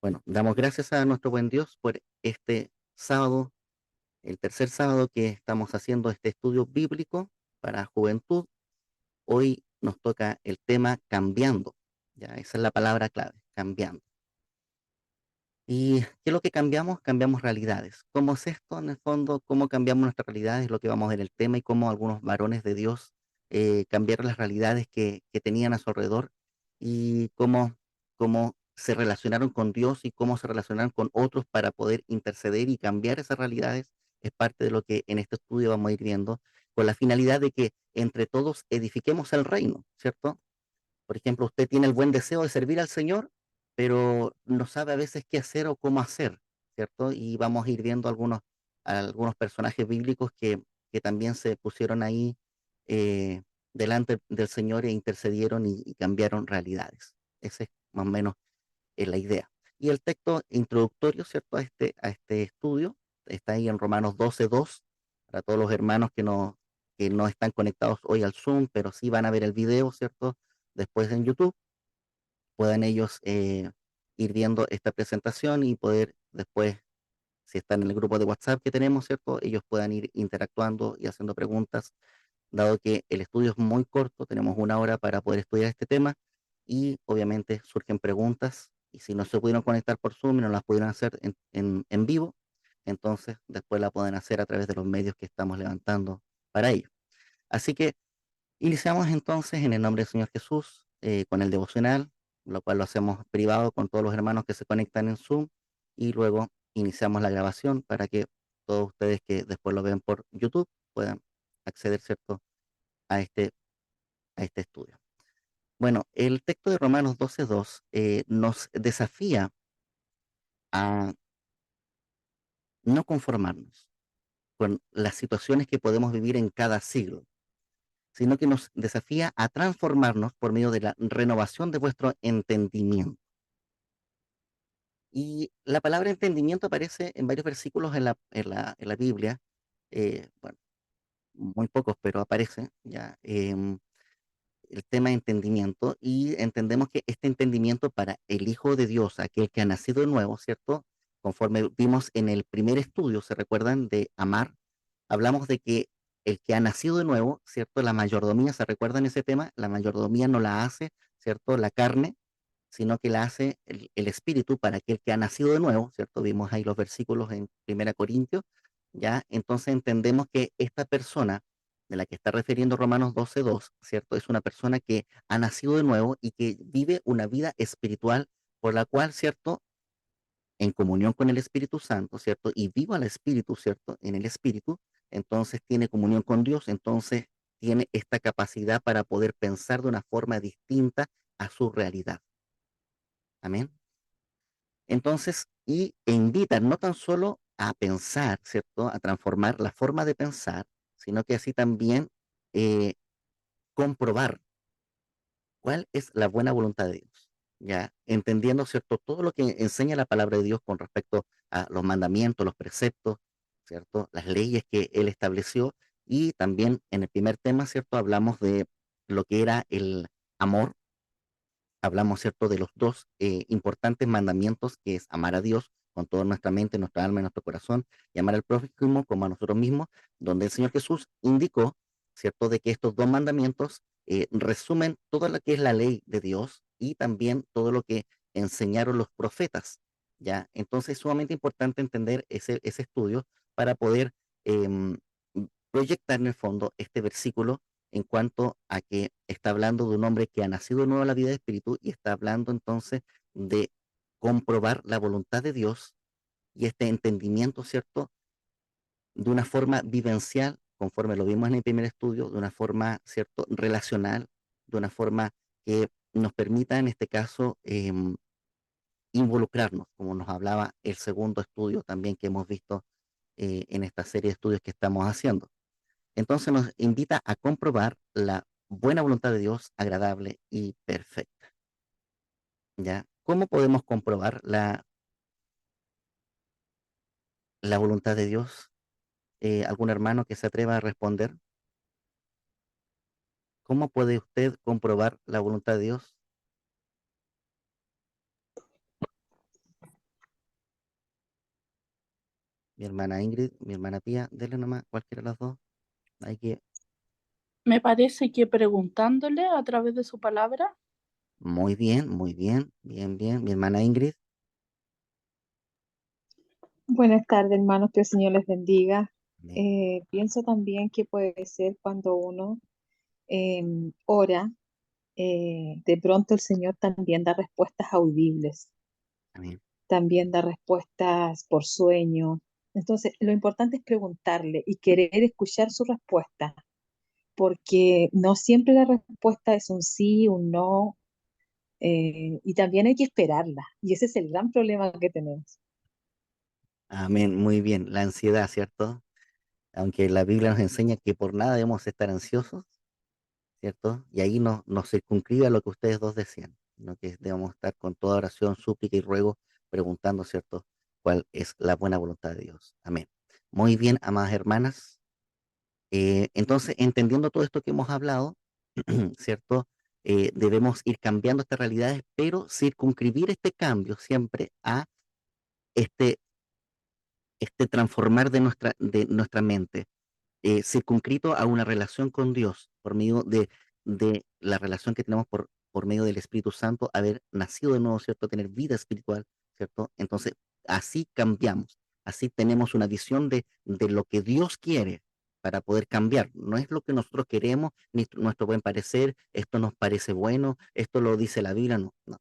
Bueno, damos gracias a nuestro buen Dios por este sábado, el tercer sábado que estamos haciendo este estudio bíblico para juventud. Hoy nos toca el tema cambiando. Ya, esa es la palabra clave, cambiando. ¿Y qué es lo que cambiamos? Cambiamos realidades. ¿Cómo es esto en el fondo? ¿Cómo cambiamos nuestras realidades? Es lo que vamos a ver en el tema y cómo algunos varones de Dios cambiaron las realidades que tenían a su alrededor y cómo se relacionaron con Dios y cómo se relacionaron con otros para poder interceder y cambiar esas realidades. Es parte de lo que en este estudio vamos a ir viendo, con la finalidad de que entre todos edifiquemos el reino, ¿cierto? Por ejemplo, usted tiene el buen deseo de servir al Señor, pero no sabe a veces qué hacer o cómo hacer, ¿cierto? Y vamos a ir viendo algunos personajes bíblicos que también se pusieron ahí delante del Señor e intercedieron y cambiaron realidades. Esa es más o menos la idea. Y el texto introductorio, ¿cierto? A este estudio está ahí en Romanos 12:2, para todos los hermanos que no están conectados hoy al Zoom, pero sí van a ver el video, ¿cierto? Después en YouTube, puedan ellos ir viendo esta presentación y poder después, si están en el grupo de WhatsApp que tenemos, ¿cierto? Ellos puedan ir interactuando y haciendo preguntas, dado que el estudio es muy corto, tenemos 1 hora para poder estudiar este tema y obviamente surgen preguntas y si no se pudieron conectar por Zoom y no las pudieron hacer en vivo, entonces después la pueden hacer a través de los medios que estamos levantando para ello. Así que iniciamos entonces en el nombre del Señor Jesús con el devocional, lo cual lo hacemos privado con todos los hermanos que se conectan en Zoom y luego iniciamos la grabación para que todos ustedes que después lo ven por YouTube puedan acceder, ¿cierto?, a este estudio. Bueno, el texto de Romanos 12:2 nos desafía a no conformarnos con las situaciones que podemos vivir en cada siglo, sino que nos desafía a transformarnos por medio de la renovación de vuestro entendimiento. Y la palabra entendimiento aparece en varios versículos en la Biblia, bueno, muy pocos, pero aparece ya el tema de entendimiento y entendemos que este entendimiento para el Hijo de Dios, aquel que ha nacido de nuevo, ¿cierto? Conforme vimos en el primer estudio, ¿se recuerdan de amar? Hablamos de que el que ha nacido de nuevo, ¿cierto? La mayordomía, ¿se recuerdan ese tema? La mayordomía no la hace, ¿cierto? La carne, sino que la hace el Espíritu para aquel que ha nacido de nuevo, ¿cierto? Vimos ahí los versículos en 1 Corintios, ¿ya? Entonces entendemos que esta persona de la que está refiriendo Romanos 12:2, ¿cierto? Es una persona que ha nacido de nuevo y que vive una vida espiritual por la cual, ¿cierto? En comunión con el Espíritu Santo, ¿cierto? Y viva al Espíritu, ¿cierto? En el Espíritu, entonces tiene comunión con Dios, entonces tiene esta capacidad para poder pensar de una forma distinta a su realidad. Amén. Entonces, e invita no tan solo a pensar, ¿cierto? A transformar la forma de pensar, sino que así también eh, comprobar cuál es la buena voluntad de Dios, ¿ya? Entendiendo, ¿cierto? Todo lo que enseña la palabra de Dios con respecto a los mandamientos, los preceptos, ¿cierto? Las leyes que Él estableció. Y también en el primer tema, ¿cierto? Hablamos de lo que era el amor. Hablamos, ¿cierto?, de los dos importantes mandamientos, que es amar a Dios con toda nuestra mente, nuestra alma y nuestro corazón, y amar al prójimo como a nosotros mismos, donde el Señor Jesús indicó, ¿cierto?, de que estos dos mandamientos resumen todo lo que es la ley de Dios y también todo lo que enseñaron los profetas, ¿ya? Entonces es sumamente importante entender ese estudio para poder em, proyectar en el fondo este versículo en cuanto a que está hablando de un hombre que ha nacido de nuevo a la vida de espíritu y está hablando entonces de comprobar la voluntad de Dios y este entendimiento, ¿cierto? De una forma vivencial, conforme lo vimos en el primer estudio, de una forma, ¿cierto? Relacional, de una forma que nos permita, en este caso, involucrarnos, como nos hablaba el segundo estudio también que hemos visto en esta serie de estudios que estamos haciendo. Entonces nos invita a comprobar la buena voluntad de Dios, agradable y perfecta. ¿Ya? ¿Cómo podemos comprobar la voluntad de Dios? ¿Algún hermano que se atreva a responder? ¿Cómo puede usted comprobar la voluntad de Dios? Mi hermana Ingrid, mi hermana Pía, denle nomás cualquiera de las dos. Hay que, Me parece que preguntándole a través de su palabra. muy bien, muy bien, bien, bien. Mi hermana Ingrid, Buenas tardes, hermanos, que el Señor les bendiga. amén, Pienso también que puede ser cuando uno ora, de pronto el Señor también da respuestas audibles, amén. también da respuestas por sueño. Entonces, lo importante es preguntarle y querer escuchar su respuesta, porque no siempre la respuesta es un sí, un no, y también hay que esperarla. Y ese es el gran problema que tenemos. Amén, muy bien. La ansiedad, ¿cierto? Aunque la Biblia nos enseña que por nada debemos estar ansiosos, ¿cierto? Y ahí nos circunscribe a lo que ustedes dos decían, ¿no? Que debemos estar con toda oración, súplica y ruego, preguntando, ¿cierto? ¿Cuál es la buena voluntad de Dios? Amén. Muy bien, amadas hermanas. Entonces, entendiendo todo esto que hemos hablado, ¿cierto? Debemos ir cambiando estas realidades, pero circunscribir este cambio siempre a este, este transformar de nuestra mente, circunscrito a una relación con Dios por medio de la relación que tenemos por medio del Espíritu Santo, haber nacido de nuevo, ¿cierto? Tener vida espiritual, ¿cierto? Entonces, así cambiamos, así tenemos una visión de lo que Dios quiere para poder cambiar. No es lo que nosotros queremos, ni nuestro buen parecer, esto nos parece bueno, esto lo dice la Biblia, no, no,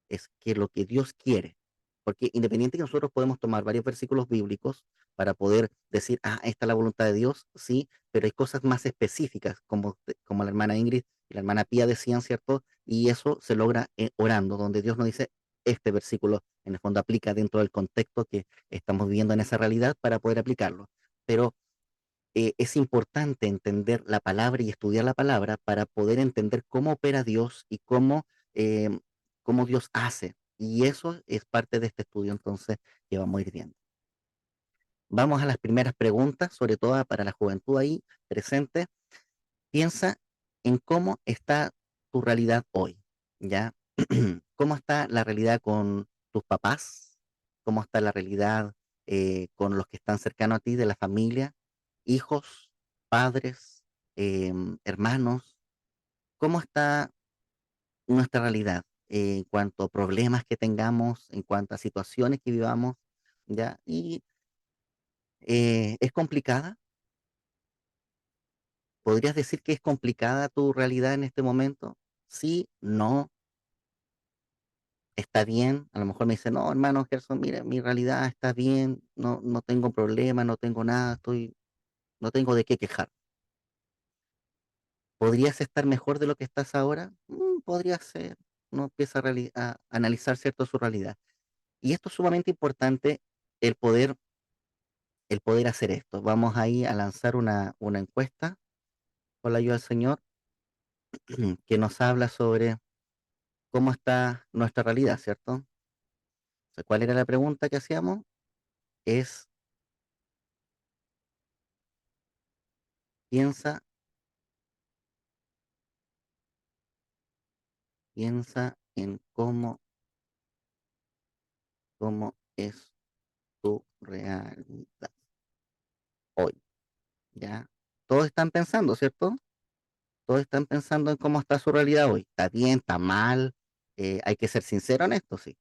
es que lo que Dios quiere. Porque independiente que nosotros podemos tomar varios versículos bíblicos para poder decir, ah, esta es la voluntad de Dios, sí, pero hay cosas más específicas, como la hermana Ingrid y la hermana Pía decían, ¿cierto? Y eso se logra orando, donde Dios nos dice, este versículo en el fondo aplica dentro del contexto que estamos viviendo en esa realidad para poder aplicarlo. Pero es importante entender la palabra y estudiar la palabra para poder entender cómo opera Dios y eh, cómo Dios hace. Y eso es parte de este estudio entonces que vamos a ir viendo. Vamos a las primeras preguntas, sobre todo para la juventud ahí presente. Piensa en cómo está tu realidad hoy, ¿ya? ¿Cómo está la realidad con tus papás? ¿Cómo está la realidad con los que están cercanos a ti de la familia? Hijos, padres, hermanos. ¿Cómo está nuestra realidad en cuanto a problemas que tengamos, en cuanto a situaciones que vivamos? ¿Ya? Y es complicada. ¿Podrías decir que es complicada tu realidad en este momento? Sí, no, está bien. A lo mejor me dice, no, hermano Gerson, mire, mi realidad está bien, no, no tengo problema, no tengo nada, no tengo de qué quejar. ¿Podrías estar mejor de lo que estás ahora? Podría ser. Uno empieza a analizar cierto su realidad. Y esto es sumamente importante, el poder, el poder hacer esto. Vamos ahí a lanzar una encuesta con la ayuda del Señor que nos habla sobre cómo está nuestra realidad, ¿cierto? O sea, ¿cuál era la pregunta que hacíamos? Es, piensa, piensa en cómo es tu realidad hoy, ¿ya? Todos están pensando, ¿cierto? Todos están pensando en cómo está su realidad hoy. ¿Está bien? ¿Está mal? Hay que ser sinceros en esto, sí.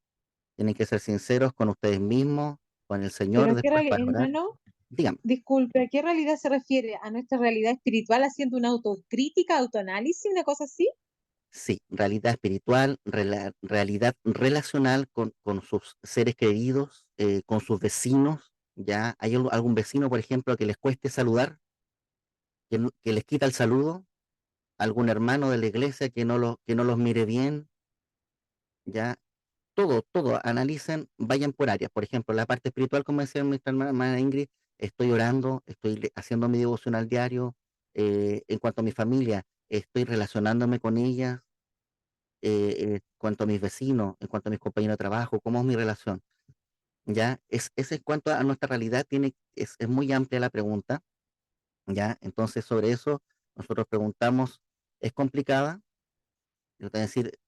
Tienen que ser sinceros con ustedes mismos, con el Pero Señor ¿a qué, después para orar. hermano? Dígame. Disculpe, ¿a qué realidad se refiere? ¿A nuestra realidad espiritual haciendo una autocrítica, autoanálisis, una cosa así? Sí, realidad espiritual, realidad relacional con sus seres queridos, con sus vecinos. ¿Ya? ¿Hay algún vecino, por ejemplo, que les cueste saludar, que les quita el saludo? ¿Algún hermano de la iglesia que no los mire bien? ¿Ya? Todo, analicen, vayan por áreas. Por ejemplo, la parte espiritual, como decía nuestra hermana Ingrid, estoy orando, estoy haciendo mi devocional diario. En cuanto a mi familia, estoy relacionándome con ella. En cuanto a mis vecinos, en cuanto a mis compañeros de trabajo, cómo es mi relación. ¿Ya? Es en cuanto a nuestra realidad, es muy amplia la pregunta. ¿Ya? Entonces, sobre eso, nosotros preguntamos, ¿es complicada? Yo te voy a decir,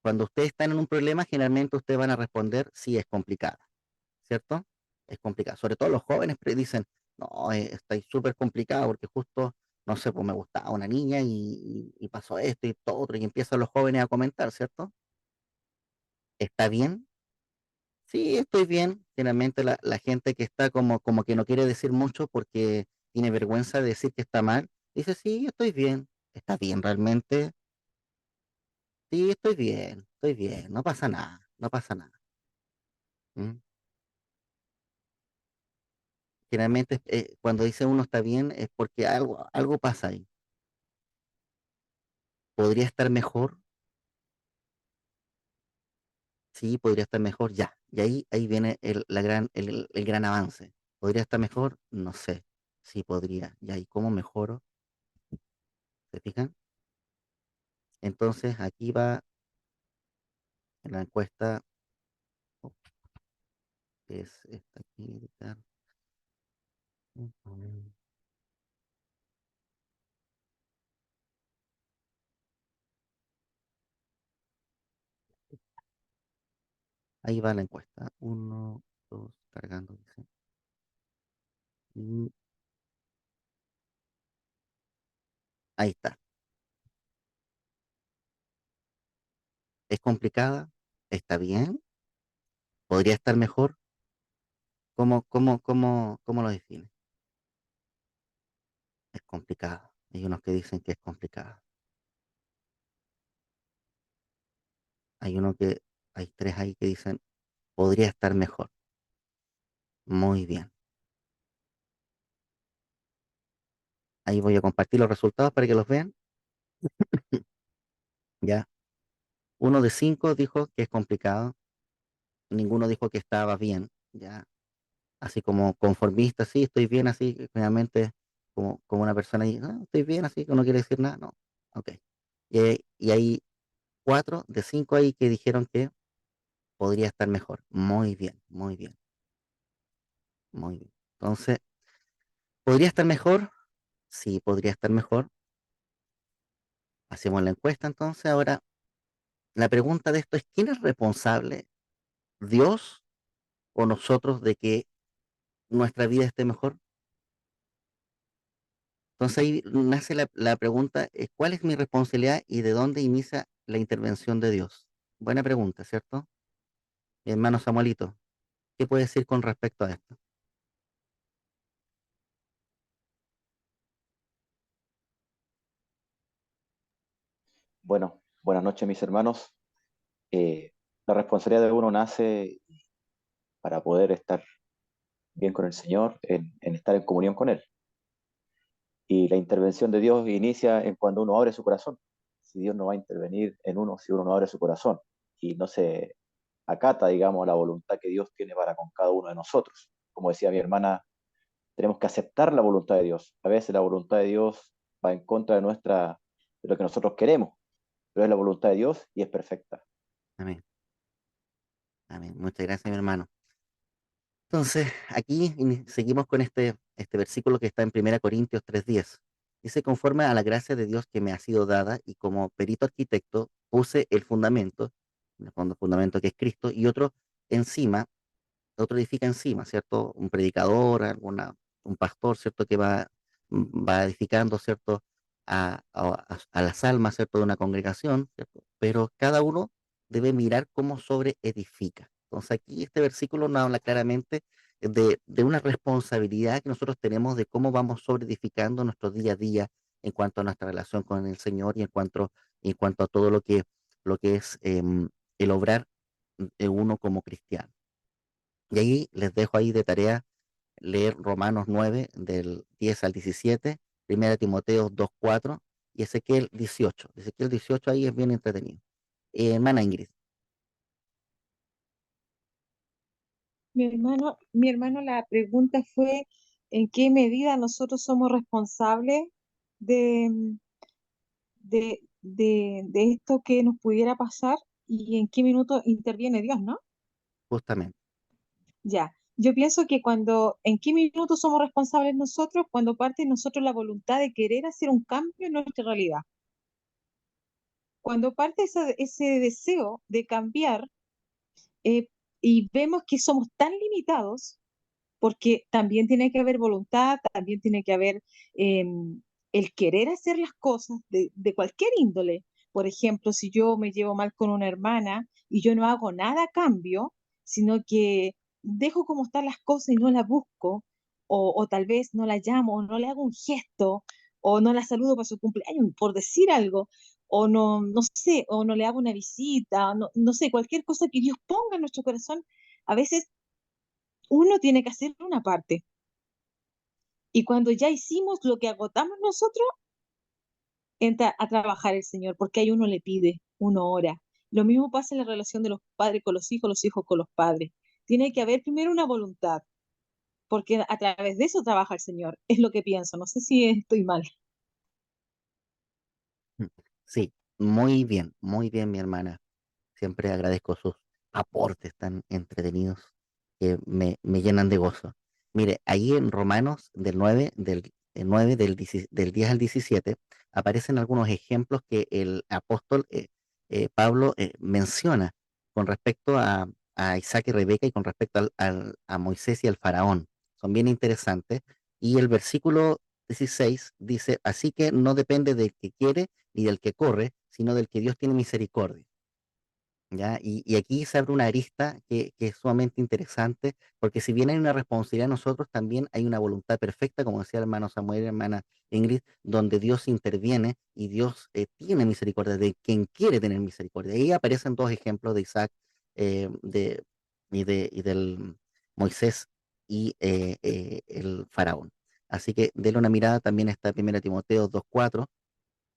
cuando ustedes están en un problema, generalmente ustedes van a responder, sí, es complicada, ¿cierto? es complicado. Sobre todo los jóvenes dicen, no, está súper complicado porque justo, no sé, pues me gustaba una niña y pasó esto y todo otro, y empiezan los jóvenes a comentar, ¿cierto? ¿Está bien? Sí, estoy bien. Generalmente la gente que está como que no quiere decir mucho porque tiene vergüenza de decir que está mal, dice, sí, estoy bien. ¿Está bien realmente? Sí, estoy bien, no pasa nada, no pasa nada. ¿Mm? Generalmente cuando dice uno está bien es porque algo pasa ahí. ¿Podría estar mejor? Sí, podría estar mejor, ya. Y ahí viene el gran avance. ¿Podría estar mejor? No sé. Sí, podría. ¿Y ahí cómo mejoro? ¿Se fijan? Entonces aquí va en la encuesta, oh, que es esta aquí, editar. Ahí va la encuesta. Uno, dos, cargando, dice. Y ahí está. ¿Es complicada? ¿Está bien? ¿Podría estar mejor? ¿Cómo lo define? Es complicado. Hay unos que dicen que es complicado. Hay uno que, hay tres ahí que dicen, podría estar mejor. Muy bien. Ahí voy a compartir los resultados para que los vean. Ya. Uno de cinco dijo que es complicado. Ninguno dijo que estaba bien. Ya. Así como conformista, sí, estoy bien, así, realmente como una persona ahí, "Ah, estoy bien, así que no quiere decir nada". No. Ok. Y hay cuatro de cinco ahí que dijeron que podría estar mejor. Muy bien, muy bien, muy bien. Entonces, ¿podría estar mejor? Sí, podría estar mejor. Hacemos la encuesta entonces. Ahora, la pregunta de esto es, ¿quién es responsable? ¿Dios o nosotros de que nuestra vida esté mejor? Entonces ahí nace la pregunta, ¿cuál es mi responsabilidad y de dónde inicia la intervención de Dios? Buena pregunta, ¿cierto? Mi hermano Samuelito, ¿qué puede decir con respecto a esto? Bueno, buenas noches, mis hermanos. Eh, la responsabilidad de uno nace para poder estar bien con el Señor, en estar en comunión con Él. Y la intervención de Dios inicia en cuando uno abre su corazón. Si Dios no va a intervenir en uno, si uno no abre su corazón y no se acata, digamos, la voluntad que Dios tiene para con cada uno de nosotros. Como decía mi hermana, tenemos que aceptar la voluntad de Dios. A veces la voluntad de Dios va en contra de lo que nosotros queremos, pero es la voluntad de Dios y es perfecta. Amén, amén. Muchas gracias, mi hermano. Entonces, aquí seguimos con este versículo que está en 1 Corintios 3:10. Dice, conforme a la gracia de Dios que me ha sido dada y como perito arquitecto puse el fundamento, en el fondo fundamento que es Cristo, y encima otro edifica encima, ¿cierto? Un predicador, un pastor, ¿cierto? Que va edificando, ¿cierto? A las almas, ¿cierto? De una congregación, ¿cierto? Pero cada uno debe mirar cómo sobre edifica. Entonces aquí este versículo nos habla claramente de una responsabilidad que nosotros tenemos de cómo vamos sobre edificando nuestro día a día en cuanto a nuestra relación con el Señor y en cuanto a todo lo que es el obrar de uno como cristiano. Y ahí les dejo ahí de tarea leer Romanos 9 del 10 al 17, 1 Timoteo 2:4 y Ezequiel 18. Ezequiel 18 ahí es bien entretenido. Hermana Ingrid, Mi hermano, la pregunta fue, ¿en qué medida nosotros somos responsables de, de esto que nos pudiera pasar y en qué minuto interviene Dios, ¿no? justamente. Ya, yo pienso que en qué minuto somos responsables nosotros, cuando parte de nosotros la voluntad de querer hacer un cambio en nuestra realidad. Cuando parte ese deseo de cambiar, eh, y vemos que somos tan limitados, porque también tiene que haber voluntad, también tiene que haber el querer hacer las cosas de cualquier índole. Por ejemplo, si yo me llevo mal con una hermana y yo no hago nada a cambio, sino que dejo como están las cosas y no la busco, o tal vez no la llamo, o no le hago un gesto, o no la saludo para su cumpleaños, por decir algo, o no, no sé, o no le hago una visita, no, no sé, cualquier cosa que Dios ponga en nuestro corazón, a veces uno tiene que hacer una parte. Y cuando ya hicimos lo que agotamos nosotros, entra a trabajar el Señor, porque ahí uno le pide, uno ora. Lo mismo pasa en la relación de los padres con los hijos con los padres. Tiene que haber primero una voluntad, porque a través de eso trabaja el Señor. Es lo que pienso. No sé si estoy mal. Sí, muy bien, mi hermana. Siempre agradezco sus aportes tan entretenidos que me llenan de gozo. Mire, ahí en Romanos del 9 del 10 al 17 aparecen algunos ejemplos que el apóstol Pablo menciona con respecto a Isaac y Rebeca y con respecto a Moisés y al faraón. Son bien interesantes. Y el versículo 16 dice, así que no depende del que quiere ni del que corre, sino del que Dios tiene misericordia. ¿Ya? Y aquí se abre una arista que es sumamente interesante, porque si bien hay una responsabilidad de nosotros, también hay una voluntad perfecta, como decía el hermano Samuel y la hermana Ingrid, donde Dios interviene y Dios tiene misericordia de quien quiere tener misericordia. Ahí aparecen dos ejemplos de Isaac y del Moisés y el faraón. Así que denle una mirada, también está 1 Timoteo 2:4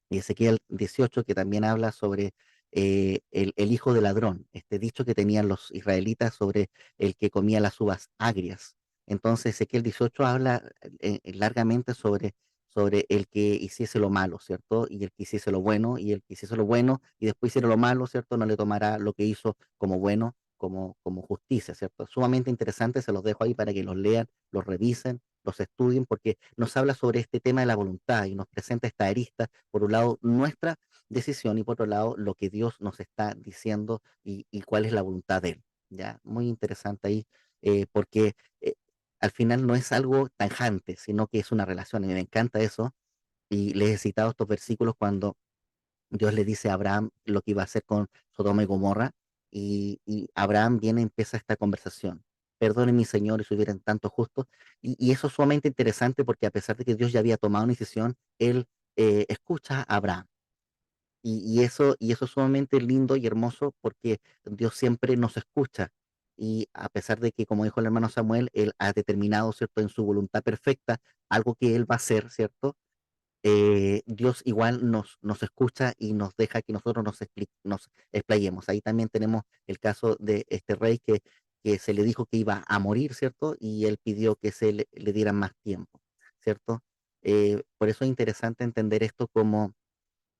y Ezequiel 18, que también habla sobre el hijo del ladrón, este dicho que tenían los israelitas sobre el que comía las uvas agrias. Entonces Ezequiel 18 habla largamente sobre el que hiciese lo malo, ¿cierto? Y el que hiciese lo bueno, y el que hiciese lo bueno y después hiciera lo malo, ¿cierto? No le tomará lo que hizo como bueno, como justicia, ¿cierto? Sumamente interesante, se los dejo ahí para que los lean, los revisen, los estudien, porque nos habla sobre este tema de la voluntad y nos presenta esta arista, por un lado, nuestra decisión y por otro lado, lo que Dios nos está diciendo y cuál es la voluntad de Él. ¿Ya? Muy interesante ahí, porque al final no es algo tajante, sino que es una relación. Y me encanta eso. Y les he citado estos versículos cuando Dios le dice a Abraham lo que iba a hacer con Sodoma y Gomorra, y Abraham viene y empieza esta conversación. Perdone mi Señor si hubieran tantos justos. Y eso es sumamente interesante porque a pesar de que Dios ya había tomado una decisión, él escucha a Abraham. Y eso es sumamente lindo y hermoso porque Dios siempre nos escucha. Y a pesar de que, como dijo el hermano Samuel, Él ha determinado, ¿cierto?, en su voluntad perfecta algo que Él va a hacer, ¿cierto? Dios igual nos escucha y nos deja que nosotros nos explayemos. Ahí también tenemos el caso de este rey que se le dijo que iba a morir, ¿cierto? Y él pidió que le dieran más tiempo, ¿cierto? Por eso es interesante entender esto como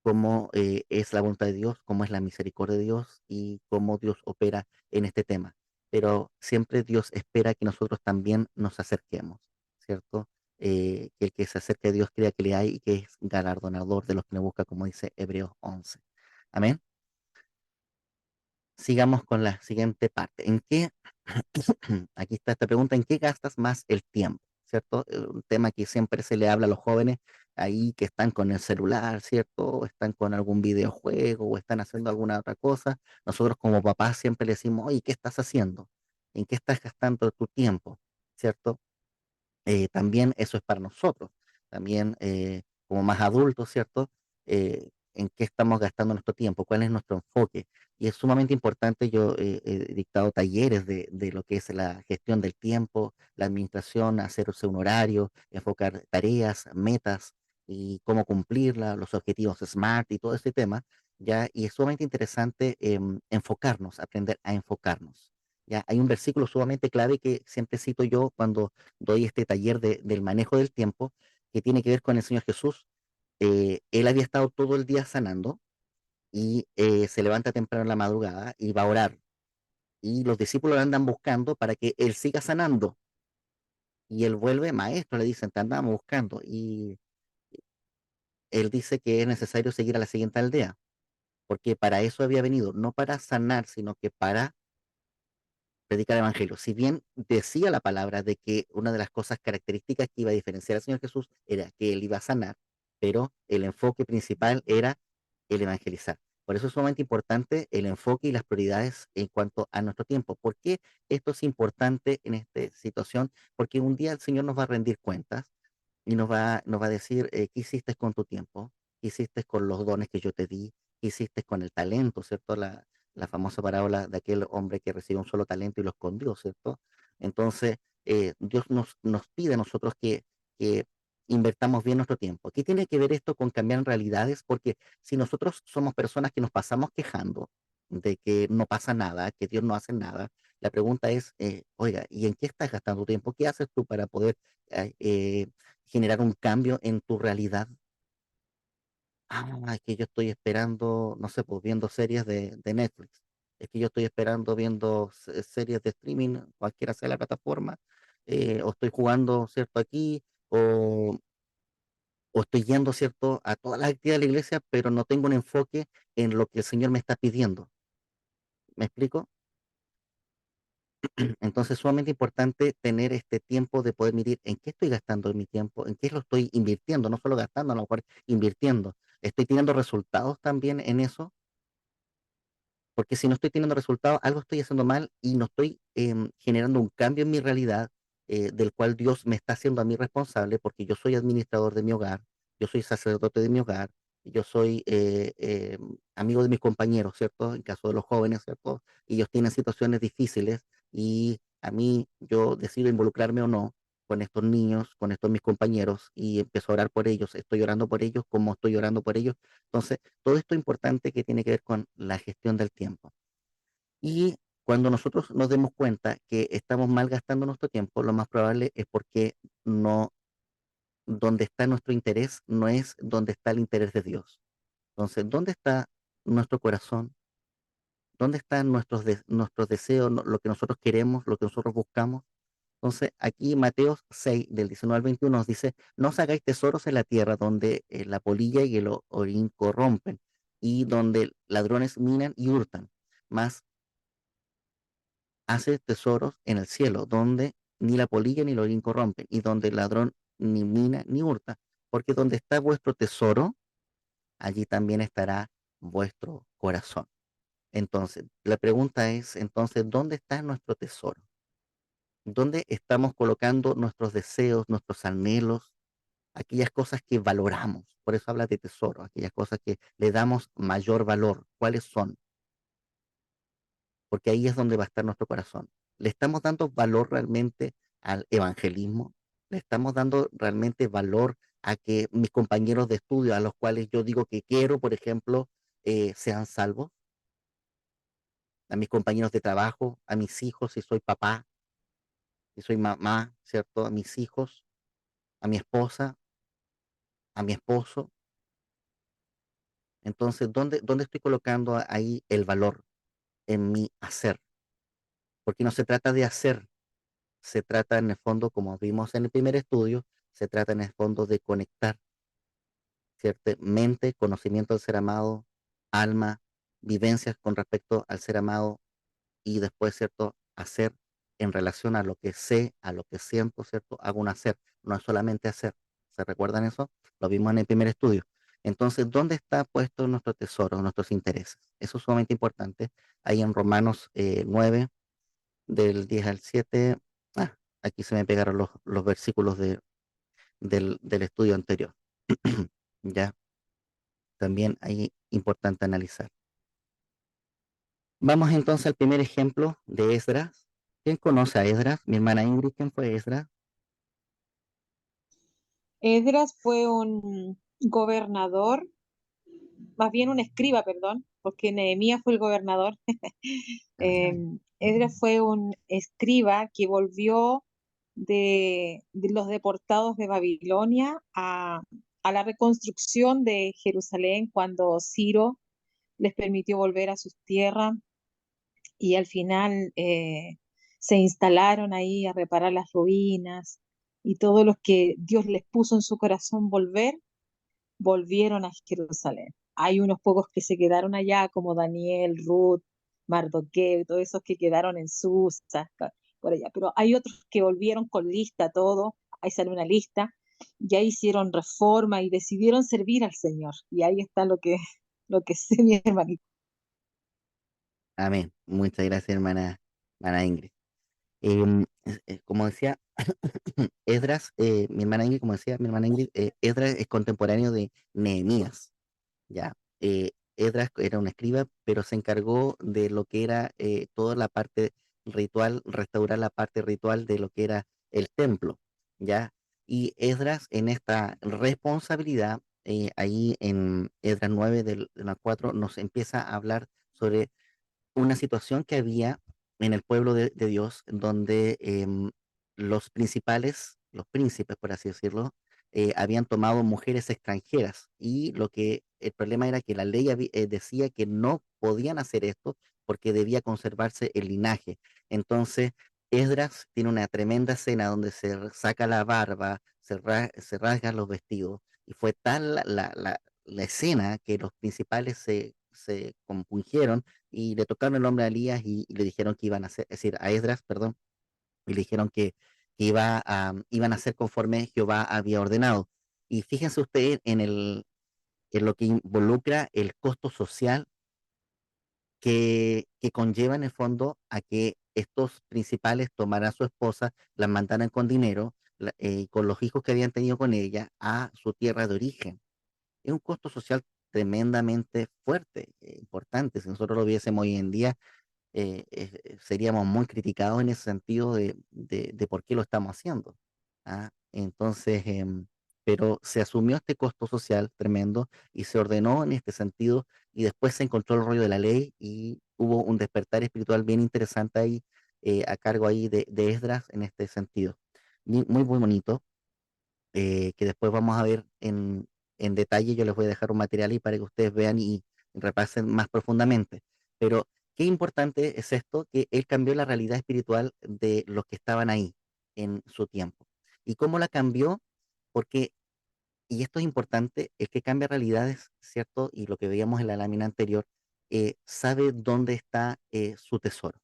cómo es la voluntad de Dios, cómo es la misericordia de Dios y cómo Dios opera en este tema. Pero siempre Dios espera que nosotros también nos acerquemos, ¿cierto? Que el que se acerque a Dios crea que le hay y que es galardonador de los que le busca, como dice Hebreos 11. Amén. Sigamos con la siguiente parte. Aquí está esta pregunta, ¿en qué gastas más el tiempo? ¿Cierto? Un tema que siempre se le habla a los jóvenes ahí que están con el celular, ¿cierto? O están con algún videojuego o están haciendo alguna otra cosa. Nosotros como papás siempre le decimos, oye, ¿qué estás haciendo? ¿En qué estás gastando tu tiempo? ¿Cierto? También eso es para nosotros, también como más adultos, ¿cierto? En qué estamos gastando nuestro tiempo, cuál es nuestro enfoque. Y es sumamente importante, yo he dictado talleres de lo que es la gestión del tiempo, la administración, hacerse un horario, enfocar tareas, metas y cómo cumplirla, los objetivos SMART y todo ese tema, ¿ya? Y es sumamente interesante enfocarnos, aprender a enfocarnos. ¿Ya? Hay un versículo sumamente clave que siempre cito yo cuando doy este taller del manejo del tiempo, que tiene que ver con el Señor Jesús. Él había estado todo el día sanando y se levanta temprano en la madrugada y va a orar. Y los discípulos lo andan buscando para que él siga sanando. Y él vuelve, maestro, le dicen, te andamos buscando. Y él dice que es necesario seguir a la siguiente aldea, porque para eso había venido, no para sanar, sino que para predicar el evangelio. Si bien decía la palabra de que una de las cosas características que iba a diferenciar al Señor Jesús era que él iba a sanar, pero el enfoque principal era el evangelizar. Por eso es sumamente importante el enfoque y las prioridades en cuanto a nuestro tiempo. ¿Por qué esto es importante en esta situación? Porque un día el Señor nos va a rendir cuentas y nos va a decir, ¿qué hiciste con tu tiempo? ¿Qué hiciste con los dones que yo te di? ¿Qué hiciste con el talento? ¿Cierto? La famosa parábola de aquel hombre que recibió un solo talento y lo escondió, ¿cierto? Entonces, Dios nos pide a nosotros que invertamos bien nuestro tiempo. ¿Qué tiene que ver esto con cambiar realidades? Porque si nosotros somos personas que nos pasamos quejando de que no pasa nada, que Dios no hace nada, la pregunta es, oiga, ¿y en qué estás gastando tu tiempo? ¿Qué haces tú para poder generar un cambio en tu realidad? Es que yo estoy esperando, no sé, pues viendo series de Netflix. Es que yo estoy esperando viendo series de streaming, cualquiera sea la plataforma, o estoy jugando, ¿cierto? Aquí, o, o estoy yendo, ¿cierto? A todas las actividades de la iglesia, pero no tengo un enfoque en lo que el Señor me está pidiendo. ¿Me explico? Entonces, es sumamente importante tener este tiempo de poder medir en qué estoy gastando mi tiempo, en qué lo estoy invirtiendo, no solo gastando, a lo mejor invirtiendo. ¿Estoy teniendo resultados también en eso? Porque si no estoy teniendo resultados, algo estoy haciendo mal y no estoy generando un cambio en mi realidad, del cual Dios me está haciendo a mí responsable, porque yo soy administrador de mi hogar, yo soy sacerdote de mi hogar, yo soy amigo de mis compañeros, ¿cierto? En caso de los jóvenes, ¿cierto? Ellos tienen situaciones difíciles y a mí yo decido involucrarme o no con estos niños, con estos mis compañeros y empiezo a orar por ellos, estoy orando por ellos, como estoy orando por ellos. Entonces, todo esto importante que tiene que ver con la gestión del tiempo. Y cuando nosotros nos demos cuenta que estamos malgastando nuestro tiempo, lo más probable es porque no, donde está nuestro interés no es donde está el interés de Dios. Entonces, ¿dónde está nuestro corazón? ¿Dónde están nuestros deseos, lo que nosotros queremos, lo que nosotros buscamos? Entonces, aquí Mateo 6, del 19 al 21, nos dice, no os hagáis tesoros en la tierra donde la polilla y el orín corrompen, y donde ladrones minan y hurtan, mas hace tesoros en el cielo, donde ni la polilla ni el orín corrompen, y donde el ladrón ni mina ni hurta, porque donde está vuestro tesoro, allí también estará vuestro corazón. Entonces, la pregunta es, entonces, ¿dónde está nuestro tesoro? ¿Dónde estamos colocando nuestros deseos, nuestros anhelos, aquellas cosas que valoramos? Por eso habla de tesoro, aquellas cosas que le damos mayor valor. ¿Cuáles son? Porque ahí es donde va a estar nuestro corazón. ¿Le estamos dando valor realmente al evangelismo? ¿Le estamos dando realmente valor a que mis compañeros de estudio, a los cuales yo digo que quiero, por ejemplo, sean salvos? A mis compañeros de trabajo, a mis hijos, si soy papá, si soy mamá, ¿cierto? A mis hijos, a mi esposa, a mi esposo. Entonces, ¿dónde estoy colocando ahí el valor en mi hacer? Porque no se trata de hacer, se trata en el fondo, como vimos en el primer estudio, se trata en el fondo de conectar, ¿cierto? Mente, conocimiento del ser amado, alma, vivencias con respecto al ser amado y después, ¿cierto? Hacer en relación a lo que sé, a lo que siento, ¿cierto? Hago un hacer, no es solamente hacer. ¿Se recuerdan eso? Lo vimos en el primer estudio. Entonces, ¿dónde está puesto nuestro tesoro, nuestros intereses? Eso es sumamente importante. Ahí en Romanos 9, del 10 al 7. Aquí se me pegaron los versículos del estudio anterior. Ya, también ahí importante analizar. Vamos entonces al primer ejemplo de Esdras. ¿Quién conoce a Esdras? Mi hermana Ingrid, ¿quién fue Esdras? Esdras fue un gobernador, más bien un escriba, perdón, porque Nehemías fue el gobernador. Ah, ya, Esdras fue un escriba que volvió de los deportados de Babilonia a la reconstrucción de Jerusalén cuando Ciro les permitió volver a sus tierras y al final se instalaron ahí a reparar las ruinas y todos los que Dios les puso en su corazón volver, volvieron a Jerusalén. Hay unos pocos que se quedaron allá, como Daniel, Ruth, Mardoqueo y todos esos que quedaron en Susa, por allá. Pero hay otros que volvieron con lista, todo, ahí sale una lista, ya hicieron reforma y decidieron servir al Señor. Y ahí está lo que sé, mi hermanito. Amén. Muchas gracias, hermana Ingrid. Como decía Esdras, mi hermana Ingrid, como decía mi hermana Ingrid, Esdras es contemporáneo de Nehemías. Ya, Esdras era un escriba, pero se encargó de lo que era toda la parte ritual, restaurar la parte ritual de lo que era el templo, ¿ya? Y Esdras en esta responsabilidad, ahí en Esdras 9 de la 4, nos empieza a hablar sobre una situación que había en el pueblo de Dios, donde los principales, los príncipes, por así decirlo, habían tomado mujeres extranjeras y lo que el problema era que la ley decía que no podían hacer esto porque debía conservarse el linaje. Entonces, Esdras tiene una tremenda escena donde saca la barba, se rasga los vestidos y fue tal la escena que los principales se compungieron y le tocaron el nombre a Elías y le dijeron que iban a hacer, es decir, a Esdras, perdón, y le dijeron que iban a hacer conforme Jehová había ordenado. Y fíjense ustedes en lo que involucra el costo social que conlleva en el fondo a que estos principales tomaran a su esposa, la mandaran con dinero, con los hijos que habían tenido con ella, a su tierra de origen. Es un costo social tremendamente fuerte, importante. Si nosotros lo viésemos hoy en día, seríamos muy criticados en ese sentido de por qué lo estamos haciendo. ¿Ah? Entonces, pero se asumió este costo social tremendo y se ordenó en este sentido y después se encontró el rollo de la ley y hubo un despertar espiritual bien interesante ahí, a cargo ahí de Esdras en este sentido. Muy, muy bonito, que después vamos a ver en detalle. Yo les voy a dejar un material ahí para que ustedes vean y repasen más profundamente. Pero qué importante es esto, que él cambió la realidad espiritual de los que estaban ahí en su tiempo. ¿Y cómo la cambió? Porque, y esto es importante, el que cambia realidades, ¿cierto? Y lo que veíamos en la lámina anterior, sabe dónde está su tesoro.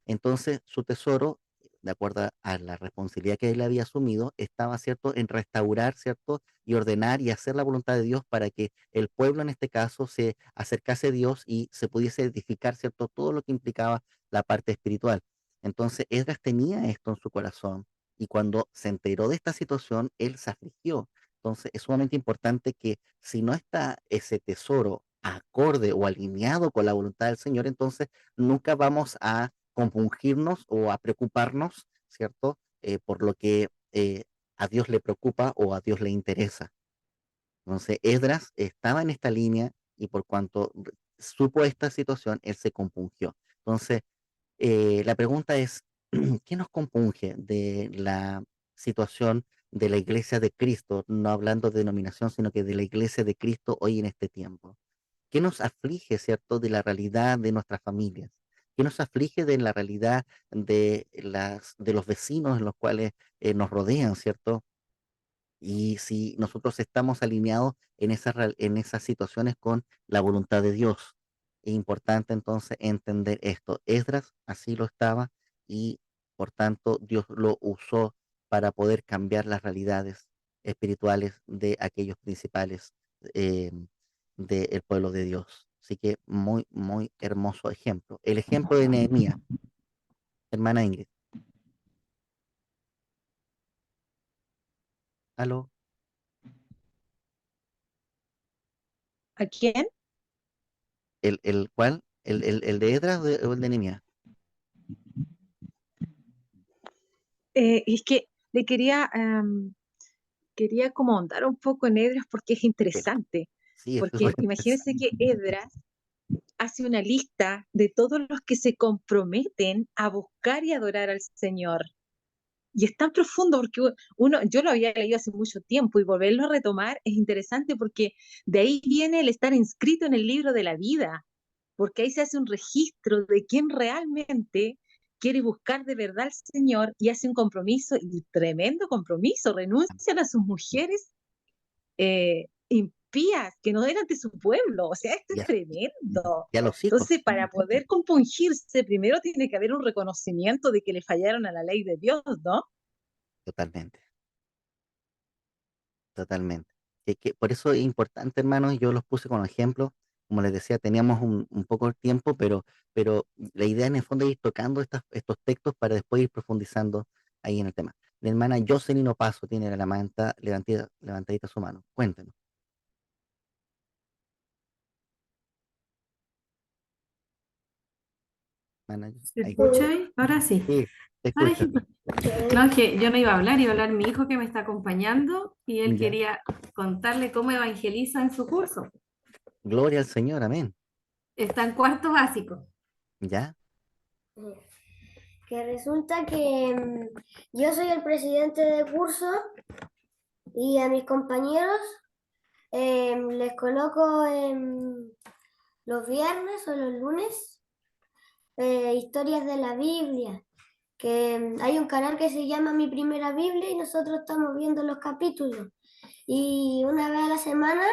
Entonces, su tesoro, de acuerdo a la responsabilidad que él había asumido, estaba, ¿cierto?, en restaurar, ¿cierto?, y ordenar y hacer la voluntad de Dios para que el pueblo, en este caso, se acercase a Dios y se pudiese edificar, ¿cierto?, todo lo que implicaba la parte espiritual. Entonces, Esdras tenía esto en su corazón y cuando se enteró de esta situación, él se afligió. Entonces, es sumamente importante que si no está ese tesoro acorde o alineado con la voluntad del Señor, entonces nunca vamos a compungirnos o a preocuparnos, ¿cierto? Por lo que a Dios le preocupa o a Dios le interesa. Entonces, Esdras estaba en esta línea y por cuanto supo esta situación, él se compungió. Entonces, la pregunta es, ¿qué nos compunge de la situación de la iglesia de Cristo? No hablando de denominación, sino que de la iglesia de Cristo hoy en este tiempo. ¿Qué nos aflige, cierto, de la realidad de nuestras familias? ¿Qué nos aflige de la realidad de los vecinos en los cuales nos rodean, cierto? Y si nosotros estamos alineados en esas situaciones con la voluntad de Dios. Es importante entonces entender esto. Esdras así lo estaba y por tanto Dios lo usó para poder cambiar las realidades espirituales de aquellos principales eh, del pueblo de Dios. Así que muy, muy hermoso ejemplo. El ejemplo de Nehemías, hermana Ingrid. ¿Aló? ¿A quién? ¿El cuál? ¿El de Esdras o el de Nehemías? Es que le quería como ahondar un poco en Edras porque es Perfecto. interesante. Sí, es súper Porque imagínense interesante. que Edras hace una lista de todos los que se comprometen a buscar y adorar al Señor. Y es tan profundo porque yo lo había leído hace mucho tiempo y volverlo a retomar es interesante porque de ahí viene el estar inscrito en el libro de la vida, porque ahí se hace un registro de quién realmente quiere buscar de verdad al Señor y hace un compromiso, y tremendo compromiso, renuncian a sus mujeres espías que no eran de su pueblo. O sea, esto Y es tremendo. a los hijos, Entonces, para poder compungirse, primero tiene que haber un reconocimiento de que le fallaron a la ley de Dios, ¿no? totalmente, totalmente. Por eso es importante, hermanos, yo los puse como ejemplo. Como les decía, teníamos un poco de tiempo, pero la idea en el fondo es ir tocando estos textos para después ir profundizando ahí en el tema. La hermana Jocelyn Opaso tiene la manta levantadita su mano. Cuéntenos, hermana. ¿Se Ahí. escucha ahí? Ahora sí. Sí, te Ay, escucho. no, es que yo no iba a hablar mi hijo que me está acompañando y él Ya. quería contarle cómo evangeliza en su curso. Gloria al Señor, amén. Está en cuarto básico. ¿Ya? Que resulta que yo soy el presidente del curso y a mis compañeros les coloco los viernes o los lunes historias de la Biblia, que hay un canal que se llama Mi Primera Biblia y nosotros estamos viendo los capítulos. Y una vez a la semana,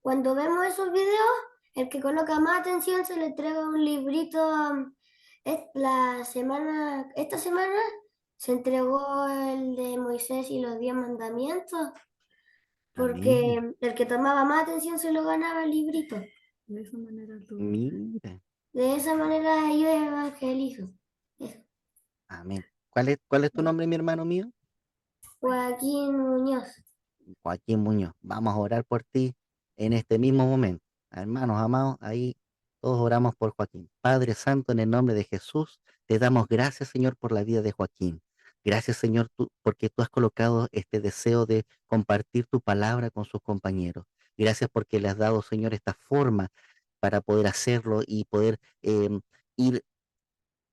cuando vemos esos videos, el que coloca más atención se le entrega un librito. Esta semana se entregó el de Moisés y los 10 mandamientos, Amén. porque el que tomaba más atención se lo ganaba el librito. De esa manera tú. Mira. De esa manera yo evangelizo. Eso. Amén. ¿Cuál es tu nombre, mi hermano mío? Joaquín Muñoz. Joaquín Muñoz. Vamos a orar por ti en este mismo momento. Hermanos amados, ahí todos oramos por Joaquín. Padre Santo, en el nombre de Jesús, te damos gracias, Señor, por la vida de Joaquín. Gracias, Señor, porque tú has colocado este deseo de compartir tu palabra con sus compañeros. Gracias porque le has dado, Señor, esta forma para poder hacerlo y poder ir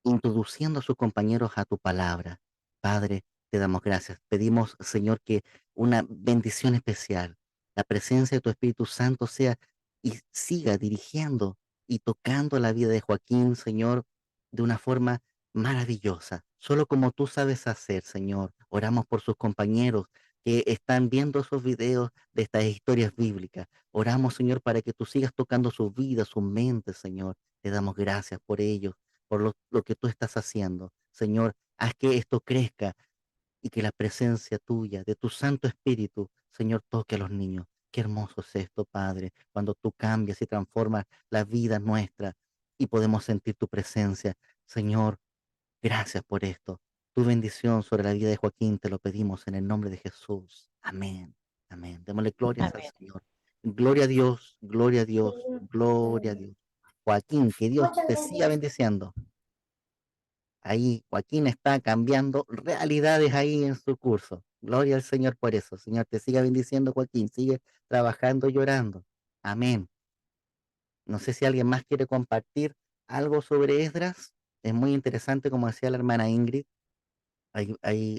introduciendo a sus compañeros a tu palabra. Padre, te damos gracias. Pedimos, Señor, que una bendición especial, la presencia de tu Espíritu Santo sea y siga dirigiendo y tocando la vida de Joaquín, Señor, de una forma maravillosa. Solo como tú sabes hacer, Señor. Oramos por sus compañeros que están viendo esos videos de estas historias bíblicas. Oramos, Señor, para que tú sigas tocando sus vidas, sus mentes, Señor. Te damos gracias por ellos, por lo que tú estás haciendo. Señor, haz que esto crezca y que la presencia tuya, de tu Santo Espíritu, Señor, toque a los niños. Qué hermoso es esto, Padre, cuando tú cambias y transformas la vida nuestra y podemos sentir tu presencia. Señor, gracias por esto. Tu bendición sobre la vida de Joaquín te lo pedimos en el nombre de Jesús. Amén. Amén. Démosle glorias al Amén. Señor. Gloria a Dios, gloria a Dios, gloria a Dios. Joaquín, que Dios Muchas te siga gracias. bendiciendo. Ahí Joaquín está cambiando realidades ahí en su curso. Gloria al Señor por eso. Señor, te siga bendiciendo, Joaquín. Sigue trabajando y llorando. Amén. No sé si alguien más quiere compartir algo sobre Esdras. Es muy interesante, como decía la hermana Ingrid. Hay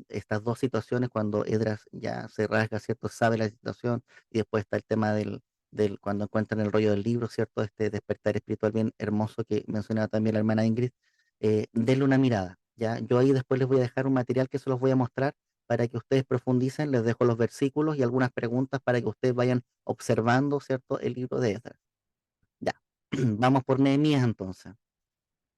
estas dos situaciones cuando Esdras ya se rasga, ¿cierto? Sabe la situación y después está el tema del cuando encuentran el rollo del libro, ¿cierto? Este despertar espiritual bien hermoso que mencionaba también la hermana Ingrid. Denle una mirada, ¿ya? Yo ahí después les voy a dejar un material que se los voy a mostrar para que ustedes profundicen, les dejo los versículos y algunas preguntas para que ustedes vayan observando, ¿cierto? El libro de Esdras. Ya, vamos por Nehemías entonces.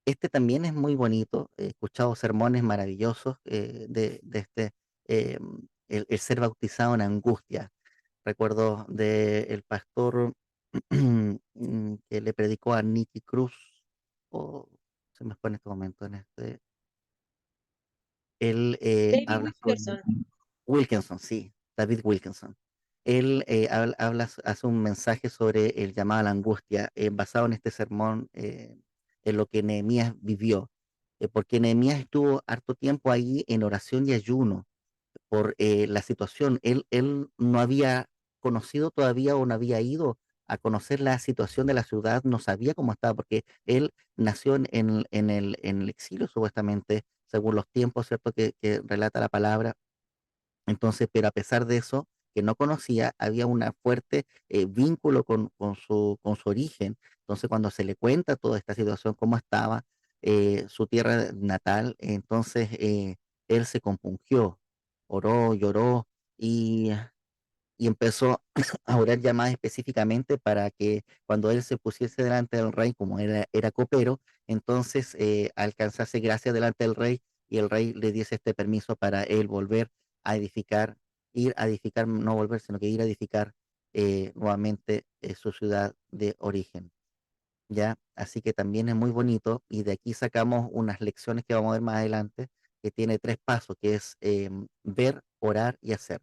Este también es muy bonito. He escuchado sermones maravillosos de este, eh, el ser bautizado en angustia. Recuerdo del pastor que le predicó a Nicky Cruz, o se me fue en este momento, él David habla sobre Wilkerson. Wilkinson, sí, David Wilkinson. Él hace un mensaje sobre el llamado a la angustia, basado en este sermón, en lo que Nehemías vivió, porque Nehemías estuvo harto tiempo ahí en oración y ayuno por la situación. Él no había conocido todavía o no había ido a conocer la situación de la ciudad, no sabía cómo estaba, porque él nació en el exilio, supuestamente, según los tiempos, ¿cierto?, que relata la palabra. Entonces, pero a pesar de eso, que no conocía, había un fuerte vínculo con su origen. Entonces, cuando se le cuenta toda esta situación, cómo estaba su tierra natal, entonces él se compungió, oró, lloró y, y empezó a orar ya más específicamente para que cuando él se pusiese delante del rey, como era copero, entonces alcanzase gracia delante del rey y el rey le diese este permiso para él volver a edificar, ir a edificar, no volver, sino que ir a edificar nuevamente su ciudad de origen. ¿Ya? Así que también es muy bonito y de aquí sacamos unas lecciones que vamos a ver más adelante, que tiene tres pasos, que es ver, orar y hacer.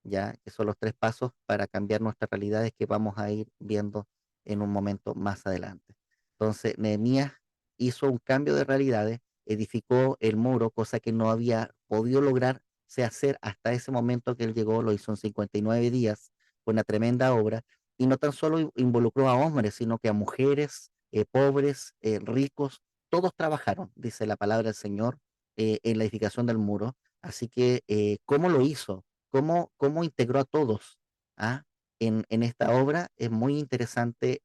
¿Ya? Que son los tres pasos para cambiar nuestras realidades que vamos a ir viendo en un momento más adelante. Entonces, Nehemías hizo un cambio de realidades, edificó el muro, cosa que no había podido lograrse hacer hasta ese momento que él llegó, lo hizo en 59 días, fue una tremenda obra, y no tan solo involucró a hombres, sino que a mujeres, pobres, ricos, todos trabajaron, dice la palabra del Señor, en la edificación del muro. Así que, ¿cómo lo hizo? ¿Cómo integró a todos, ¿ah? En esta obra? Es muy interesante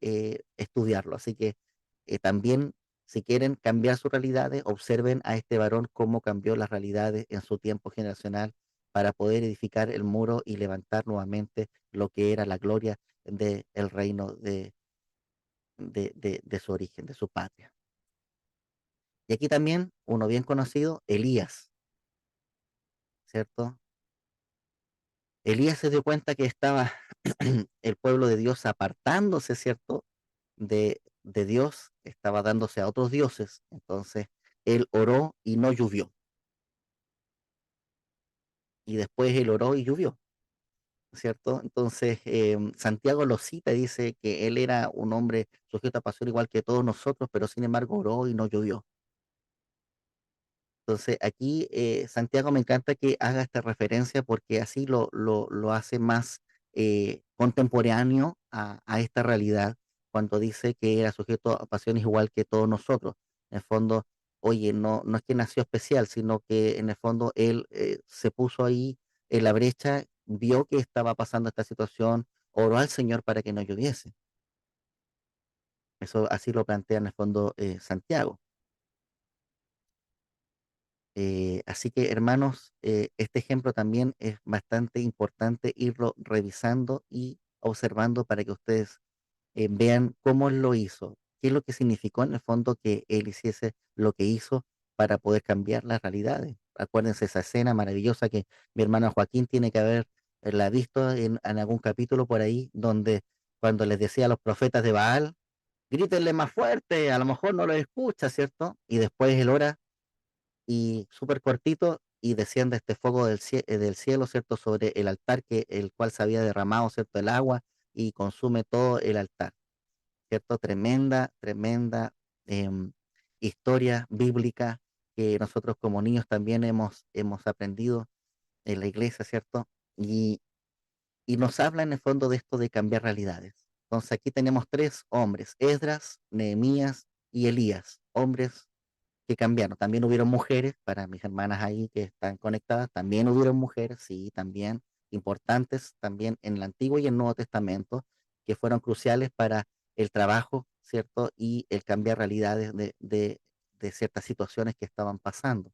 estudiarlo. Así que también, si quieren cambiar sus realidades, observen a este varón cómo cambió las realidades en su tiempo generacional para poder edificar el muro y levantar nuevamente lo que era la gloria del reino de su origen, de su patria. Y aquí también uno bien conocido, Elías, ¿cierto? Elías se dio cuenta que estaba el pueblo de Dios apartándose, ¿cierto? De Dios, estaba dándose a otros dioses. Entonces, él oró y no llovió. Y después él oró y llovió, ¿cierto? Entonces, Santiago lo cita y dice que él era un hombre sujeto a pasión igual que todos nosotros, pero sin embargo oró y no llovió. Entonces, aquí Santiago me encanta que haga esta referencia porque así lo hace más contemporáneo a esta realidad cuando dice que era sujeto a pasiones igual que todos nosotros. En el fondo, oye, no es que nació especial, sino que en el fondo él se puso ahí en la brecha, vio que estaba pasando esta situación, oró al Señor para que no lloviese. Eso así lo plantea en el fondo Santiago. Así que, hermanos, este ejemplo también es bastante importante irlo revisando y observando para que ustedes vean cómo él lo hizo, qué es lo que significó en el fondo que él hiciese lo que hizo para poder cambiar las realidades. Acuérdense esa escena maravillosa que mi hermano Joaquín tiene que haberla visto en algún capítulo por ahí, donde cuando les decía a los profetas de Baal, grítenle más fuerte, a lo mejor no lo escucha, ¿cierto? Y después él ora y súper cortito y desciende este fuego del cielo, ¿cierto? Sobre el altar el cual se había derramado, ¿cierto? El agua y consume todo el altar, ¿cierto? Tremenda, tremenda em, historia bíblica que nosotros como niños también hemos aprendido en la iglesia, ¿cierto? Y nos habla en el fondo de esto de cambiar realidades. Entonces aquí tenemos tres hombres, Esdras, Nehemías y Elías, hombres que cambiaron. También hubieron mujeres, para mis hermanas ahí que están conectadas, también hubieron mujeres, sí, también importantes, también en el Antiguo y el Nuevo Testamento, que fueron cruciales para el trabajo, ¿cierto? Y el cambiar realidades de ciertas situaciones que estaban pasando.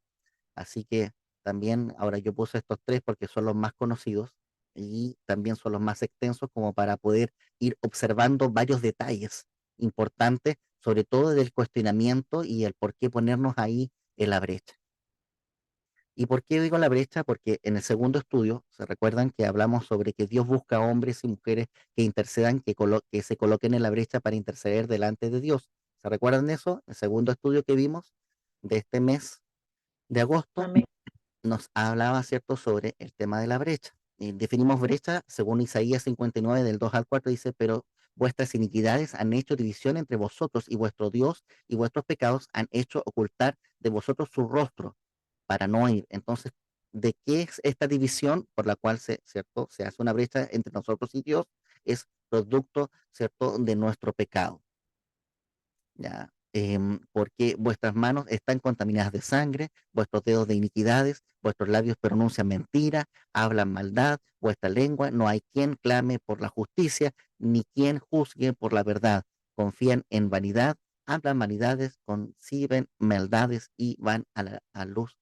Así que también ahora yo puse estos tres porque son los más conocidos y también son los más extensos como para poder ir observando varios detalles importantes, sobre todo del cuestionamiento y el por qué ponernos ahí en la brecha. ¿Y por qué digo la brecha? Porque en el segundo estudio, se recuerdan que hablamos sobre que Dios busca hombres y mujeres que intercedan, que se coloquen en la brecha para interceder delante de Dios. ¿Se recuerdan de eso? El segundo estudio que vimos de este mes de agosto Amén. nos hablaba, ¿cierto?, sobre el tema de la brecha. Y definimos brecha según Isaías 59 del 2 al 4, dice, pero vuestras iniquidades han hecho división entre vosotros y vuestro Dios y vuestros pecados han hecho ocultar de vosotros su rostro para no ir. Entonces, ¿de qué es esta división por la cual ¿cierto?, se hace una brecha entre nosotros y Dios? Es producto, ¿cierto?, de nuestro pecado. ¿Ya? Porque vuestras manos están contaminadas de sangre, vuestros dedos de iniquidades, vuestros labios pronuncian mentira, hablan maldad, vuestra lengua, no hay quien clame por la justicia, ni quien juzgue por la verdad. Confían en vanidad, hablan vanidades, conciben maldades y van a luz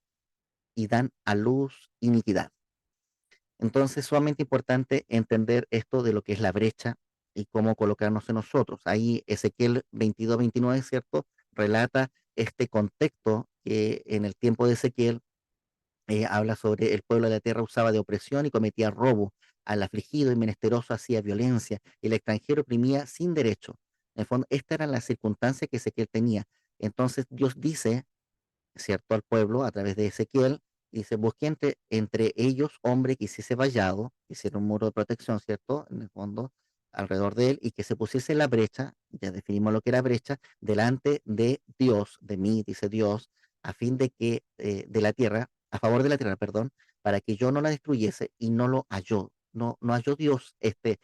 y dan a luz iniquidad. Entonces, es sumamente importante entender esto de lo que es la brecha y cómo colocarnos en nosotros. Ahí Ezequiel 22-29, ¿cierto? Relata este contexto que en el tiempo de Ezequiel habla sobre el pueblo de la tierra usaba de opresión y cometía robo. Al afligido y menesteroso hacía violencia. Y el extranjero oprimía sin derecho. En el fondo, esta era la circunstancia que Ezequiel tenía. Entonces Dios dice, ¿cierto?, al pueblo a través de Ezequiel, dice, busqué entre ellos hombre que hiciese vallado, que hiciera un muro de protección, ¿cierto?, en el fondo, alrededor de él, y que se pusiese en la brecha, ya definimos lo que era brecha, delante de Dios, de mí, dice Dios, a fin de que, de la tierra, a favor de la tierra, perdón, para que yo no la destruyese, y no lo halló, no halló Dios este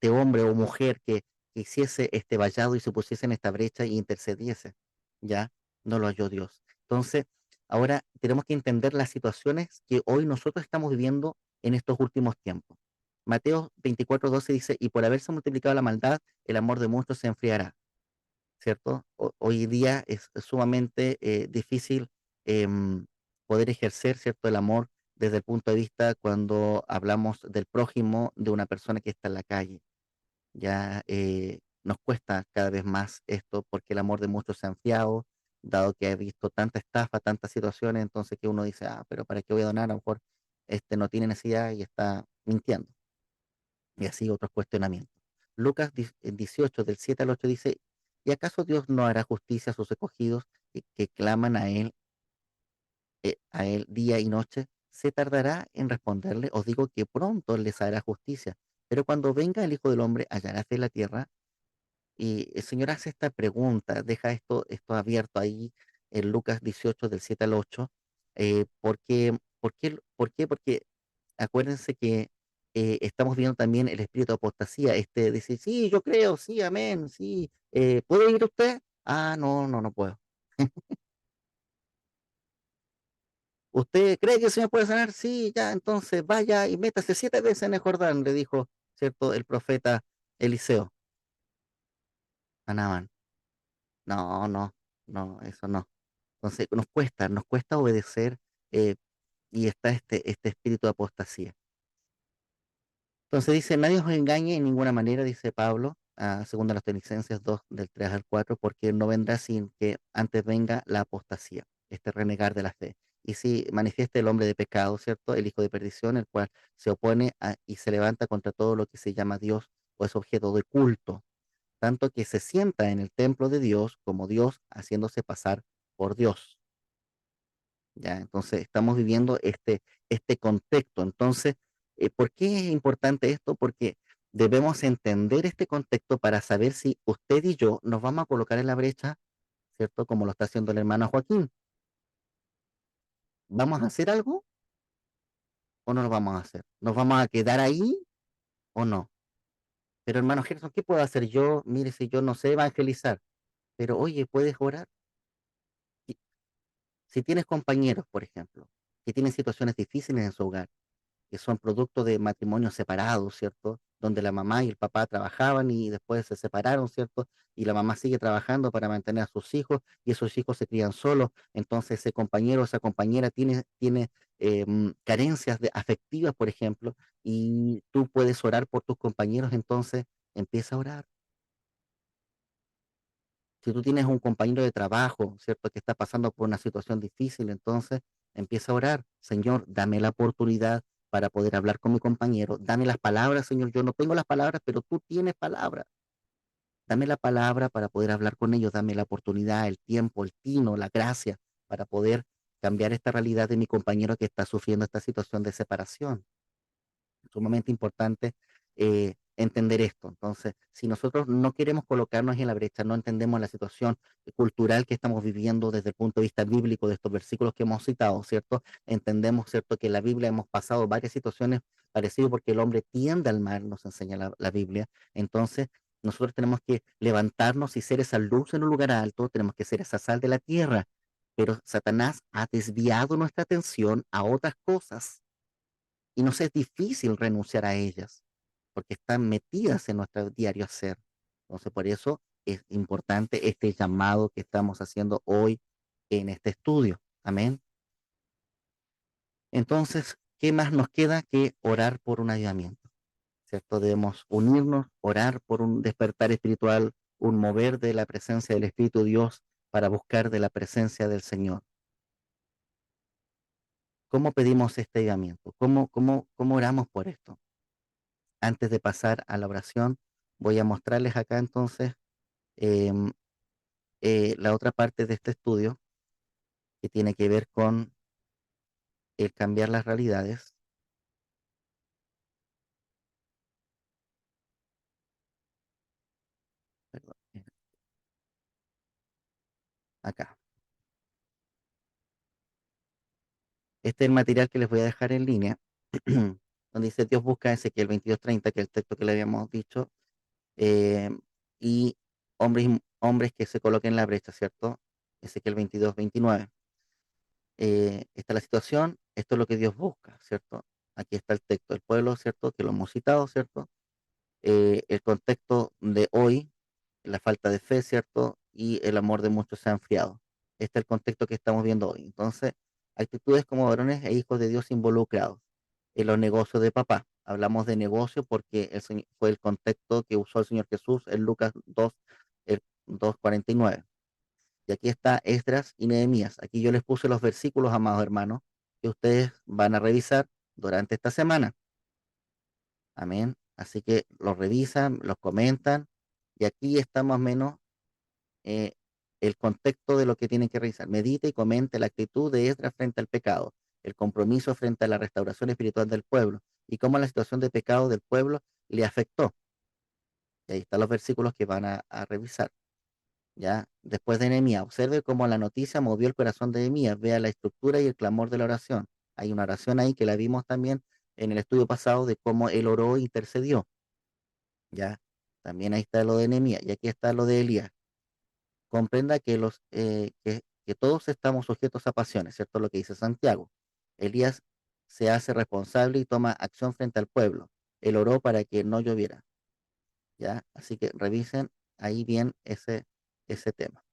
hombre o mujer que hiciese este vallado y se pusiese en esta brecha y intercediese, ¿ya? No lo halló Dios. Entonces, ahora tenemos que entender las situaciones que hoy nosotros estamos viviendo en estos últimos tiempos. Mateo 24:12 dice, y por haberse multiplicado la maldad, el amor de muchos se enfriará, ¿cierto? Hoy día es sumamente difícil em, poder ejercer, ¿cierto?, el amor desde el punto de vista cuando hablamos del prójimo, de una persona que está en la calle. Ya nos cuesta cada vez más esto porque el amor de muchos se ha enfriado, dado que he visto tanta estafa, tantas situaciones, entonces que uno dice, ah, pero ¿para qué voy a donar? A lo mejor este no tiene necesidad y está mintiendo. Y así otros cuestionamientos. Lucas 18, del 7 al 8 dice, ¿y acaso Dios no hará justicia a sus escogidos que claman a él día y noche? ¿Se tardará en responderle? Os digo que pronto les hará justicia. Pero cuando venga el Hijo del Hombre, ¿hallará fe en la tierra? Y el Señor hace esta pregunta, deja esto abierto ahí en Lucas 18, del 7 al 8. Porque acuérdense que estamos viendo también el espíritu de apostasía, decir, sí, yo creo, sí, amén, sí, ¿puede ir usted? Ah, no, no, no puedo. ¿Usted cree que el Señor puede sanar? Sí, ya, entonces vaya y métase 7 veces en el Jordán, le dijo, ¿cierto?, el profeta Eliseo a Naamán. No, no, no, eso no. Entonces nos cuesta obedecer eh, y está este espíritu de apostasía. Entonces dice, nadie os engañe en ninguna manera, dice Pablo, segundo a los Tesalonicenses 2, del 3 al 4, porque no vendrá sin que antes venga la apostasía, este renegar de la fe. Y si manifiesta el hombre de pecado, ¿cierto? El hijo de perdición, el cual se opone y se levanta contra todo lo que se llama Dios o es objeto de culto, tanto que se sienta en el templo de Dios como Dios, haciéndose pasar por Dios. ¿Ya? Entonces, estamos viviendo este contexto. Entonces, ¿por qué es importante esto? Porque debemos entender este contexto para saber si usted y yo nos vamos a colocar en la brecha, ¿cierto? Como lo está haciendo el hermano Joaquín. ¿Vamos a hacer algo o no lo vamos a hacer? ¿Nos vamos a quedar ahí o no? Pero hermano Gerson, ¿qué puedo hacer yo? Mire, si yo no sé evangelizar, pero oye, ¿puedes orar? Si si tienes compañeros, por ejemplo, que tienen situaciones difíciles en su hogar, que son producto de matrimonios separados, ¿cierto? Donde la mamá y el papá trabajaban y después se separaron, ¿cierto? Y la mamá sigue trabajando para mantener a sus hijos y esos hijos se crían solos. Entonces ese compañero o esa compañera tiene carencias afectivas, por ejemplo, y tú puedes orar por tus compañeros, entonces empieza a orar. Si tú tienes un compañero de trabajo, ¿cierto?, que está pasando por una situación difícil, entonces empieza a orar. Señor, dame la oportunidad para poder hablar con mi compañero. Dame las palabras, Señor. Yo no tengo las palabras, pero tú tienes palabras. Dame la palabra para poder hablar con ellos. Dame la oportunidad, el tiempo, el tino, la gracia para poder cambiar esta realidad de mi compañero que está sufriendo esta situación de separación. Sumamente importante entender esto. Entonces, si nosotros no queremos colocarnos en la brecha, no entendemos la situación cultural que estamos viviendo desde el punto de vista bíblico de estos versículos que hemos citado, ¿cierto? Entendemos, ¿cierto?, que en la Biblia hemos pasado varias situaciones parecidas porque el hombre tiende al mal, nos enseña la Biblia. Entonces, nosotros tenemos que levantarnos y ser esa luz en un lugar alto, tenemos que ser esa sal de la tierra. Pero Satanás ha desviado nuestra atención a otras cosas y nos es difícil renunciar a ellas, porque están metidas en nuestro diario hacer. Entonces, por eso es importante este llamado que estamos haciendo hoy en este estudio. Amén. Entonces, ¿qué más nos queda que orar por un avivamiento? ¿Cierto? Debemos unirnos, orar por un despertar espiritual, un mover de la presencia del Espíritu de Dios para buscar de la presencia del Señor. ¿Cómo pedimos este avivamiento? ¿Cómo oramos por esto? Antes de pasar a la oración, voy a mostrarles acá entonces em, la otra parte de este estudio que tiene que ver con el cambiar las realidades. Perdón, acá. Este es el material que les voy a dejar en línea, donde dice Dios busca Ezequiel 22:30, que es el texto que le habíamos dicho, eh, y hombres que se coloquen en la brecha, ¿cierto? Ezequiel 22:29. Esta es la situación, esto es lo que Dios busca, ¿cierto? Aquí está el texto del pueblo, ¿cierto? Que lo hemos citado, ¿cierto? El contexto de hoy, la falta de fe, ¿cierto? Y el amor de muchos se ha enfriado. Este es el contexto que estamos viendo hoy. Entonces, actitudes como varones e hijos de Dios involucrados en los negocios de papá. Hablamos de negocio porque fue el contexto que usó el Señor Jesús en Lucas 2, el 2:49. Y aquí está Esdras y Nehemías. Aquí yo les puse los versículos, amados hermanos, que ustedes van a revisar durante esta semana. Amén. Así que los revisan, los comentan, y aquí está más o menos eh, el contexto de lo que tienen que revisar. Medita y comente la actitud de Esdras frente al pecado, el compromiso frente a la restauración espiritual del pueblo, y cómo la situación de pecado del pueblo le afectó. Y ahí están los versículos que van a revisar. ¿Ya? Después de Nehemías, observe cómo la noticia movió el corazón de Nehemías, vea la estructura y el clamor de la oración. Hay una oración ahí que la vimos también en el estudio pasado de cómo él oró e intercedió. ¿Ya? También ahí está lo de Nehemías y aquí está lo de Elías. Comprenda que todos estamos sujetos a pasiones, ¿cierto? Lo que dice Santiago. Elías se hace responsable y toma acción frente al pueblo. Él oró para que no lloviera, ¿ya? Así que revisen ahí bien ese tema.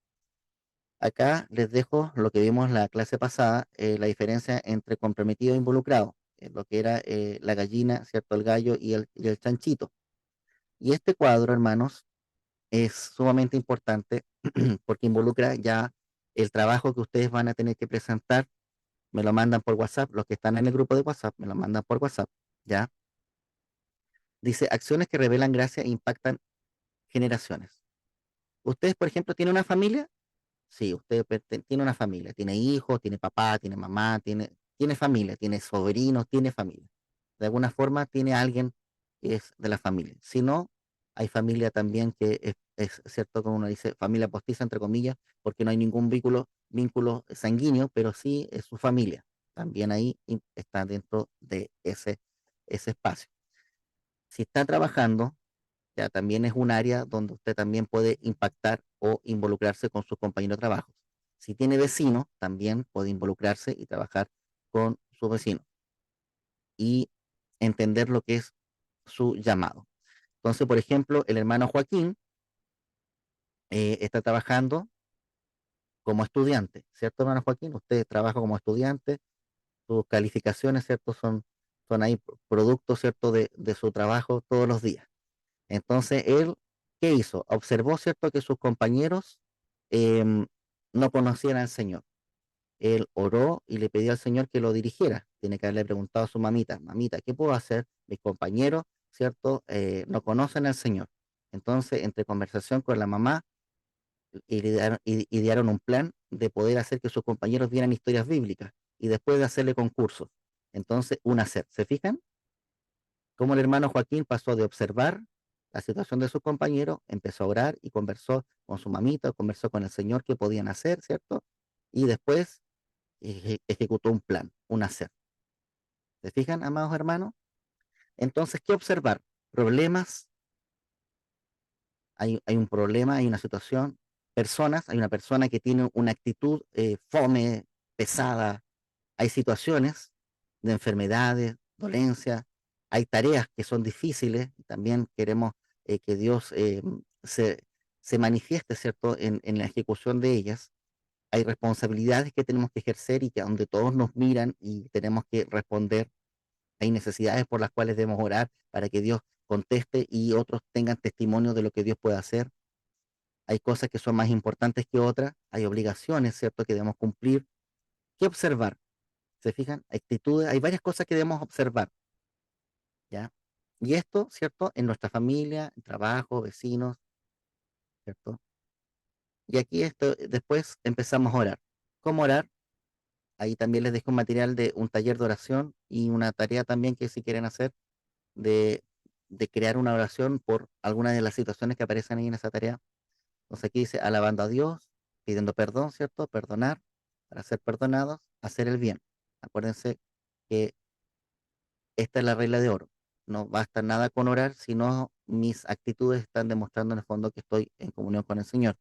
Acá les dejo lo que vimos en la clase pasada, la diferencia entre comprometido e involucrado, lo que era la gallina, ¿cierto? El gallo y el chanchito. Y este cuadro, hermanos, es sumamente importante porque involucra ya el trabajo que ustedes van a tener que presentar. Me lo mandan por WhatsApp, los que están en el grupo de WhatsApp, me lo mandan por WhatsApp, ¿ya? Dice, acciones que revelan gracia e impactan generaciones. Ustedes, por ejemplo, tienen una familia. Sí, usted tiene una familia, tiene hijos, tiene papá, tiene mamá, tiene familia, tiene sobrinos, tiene familia. De alguna forma tiene alguien que es de la familia. Si no, hay familia también que es cierto, como uno dice, familia postiza, entre comillas, porque no hay ningún vínculo sanguíneo, pero sí es su familia. También ahí está dentro de ese espacio. Si está trabajando, ya también es un área donde usted también puede impactar o involucrarse con sus compañeros de trabajo. Si tiene vecinos, también puede involucrarse y trabajar con sus vecinos y entender lo que es su llamado. Entonces, por ejemplo, el hermano Joaquín está trabajando como estudiante, ¿cierto, hermano Joaquín? Usted trabaja como estudiante, sus calificaciones, ¿cierto? Son ahí productos, ¿cierto? De su trabajo todos los días. Entonces, él, ¿qué hizo? Observó, ¿cierto?, que sus compañeros em, no conocían al Señor. Él oró y le pidió al Señor que lo dirigiera. Tiene que haberle preguntado a su mamita, mamita, ¿qué puedo hacer? Mis compañeros, ¿cierto?, no conocen al Señor. Entonces, entre conversación con la mamá, idearon un plan de poder hacer que sus compañeros vieran historias bíblicas y después de hacerle concursos. Entonces, un hacer. ¿Se fijan? Como el hermano Joaquín pasó de observar la situación de sus compañeros, empezó a orar y conversó con su mamita, conversó con el Señor qué podían hacer, ¿cierto? Y después ejecutó un plan, un hacer. ¿Se fijan, amados hermanos? Entonces, ¿qué observar? Problemas, hay un problema, hay una situación, personas, hay una persona que tiene una actitud fome, pesada, hay situaciones de enfermedades, dolencias, hay tareas que son difíciles, y también queremos que Dios se, se manifieste, ¿cierto?, en la ejecución de ellas. Hay responsabilidades que tenemos que ejercer y que donde todos nos miran y tenemos que responder Hay necesidades por las cuales debemos orar para que Dios conteste y otros tengan testimonio de lo que Dios puede hacer. Hay cosas que son más importantes que otras, hay obligaciones, ¿cierto?, que debemos cumplir. ¿Qué observar? ¿Se fijan? Actitudes, hay varias cosas que debemos observar, ¿ya? Y esto, ¿cierto?, en nuestra familia, en trabajo, vecinos, ¿cierto? Y aquí esto, después empezamos a orar. ¿Cómo orar? Ahí también les dejo un material de un taller de oración y una tarea también que si quieren hacer de, de crear una oración por alguna de las situaciones que aparecen ahí en esa tarea. Entonces aquí dice alabando a Dios, pidiendo perdón, ¿cierto? Perdonar, para ser perdonados, hacer el bien. Acuérdense que esta es la regla de oro. No basta nada con orar, sino mis actitudes están demostrando en el fondo que estoy en comunión con el Señor,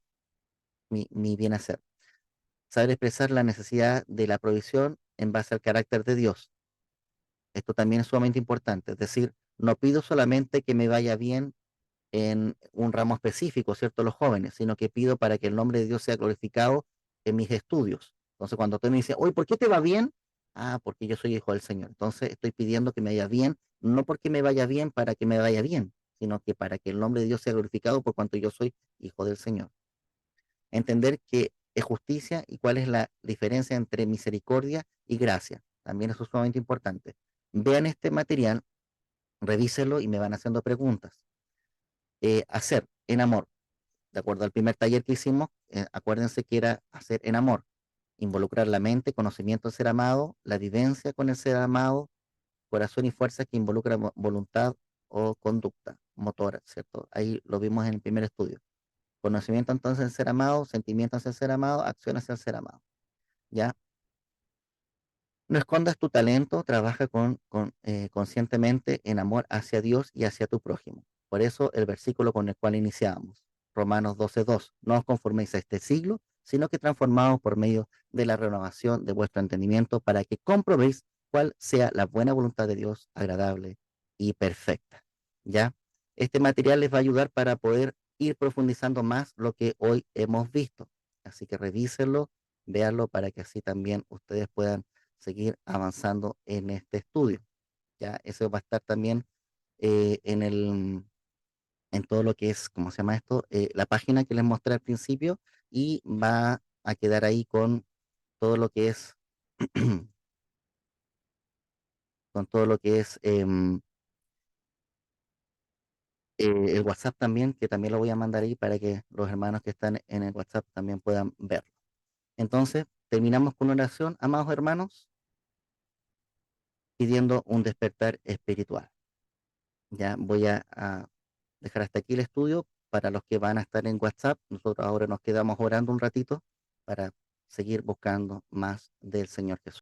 mi bien hacer. Saber expresar la necesidad de la provisión en base al carácter de Dios. Esto también es sumamente importante. Es decir, no pido solamente que me vaya bien en un ramo específico, ¿cierto? Los jóvenes, sino que pido para que el nombre de Dios sea glorificado en mis estudios. Entonces, cuando tú me dices, oye, ¿por qué te va bien? Ah, porque yo soy hijo del Señor. Entonces, estoy pidiendo que me vaya bien, no porque me vaya bien para que me vaya bien, sino que para que el nombre de Dios sea glorificado por cuanto yo soy hijo del Señor. Entender qué es justicia y cuál es la diferencia entre misericordia y gracia. También eso es sumamente importante. Vean este material, revísenlo y me van haciendo preguntas. Hacer en amor, de acuerdo al primer taller que hicimos, acuérdense que era hacer en amor, involucrar la mente, conocimiento del ser amado, la vivencia con el ser amado, corazón y fuerza que involucra voluntad o conducta motora, ¿cierto? Ahí lo vimos en el primer estudio. Conocimiento entonces del ser amado, sentimiento hacia el ser amado, acción hacia el ser amado, ¿ya? No escondas tu talento, trabaja conscientemente en amor hacia Dios y hacia tu prójimo. Por eso el versículo con el cual iniciamos, Romanos 12:2, no os conforméis a este siglo, sino que transformaos por medio de la renovación de vuestro entendimiento para que comprobéis cuál sea la buena voluntad de Dios, agradable y perfecta. ¿Ya? Este material les va a ayudar para poder ir profundizando más lo que hoy hemos visto. Así que revísenlo, véanlo para que así también ustedes puedan seguir avanzando en este estudio. Ya eso va a estar también en todo lo que es, ¿cómo se llama esto? La página que les mostré al principio y va a quedar ahí con todo lo que es, con todo lo que es el WhatsApp también, que también lo voy a mandar ahí para que los hermanos que están en el WhatsApp también puedan verlo. Entonces, terminamos con una oración, amados hermanos, pidiendo un despertar espiritual. Ya voy a dejar hasta aquí el estudio. Para los que van a estar en WhatsApp, nosotros ahora nos quedamos orando un ratito para seguir buscando más del Señor Jesús.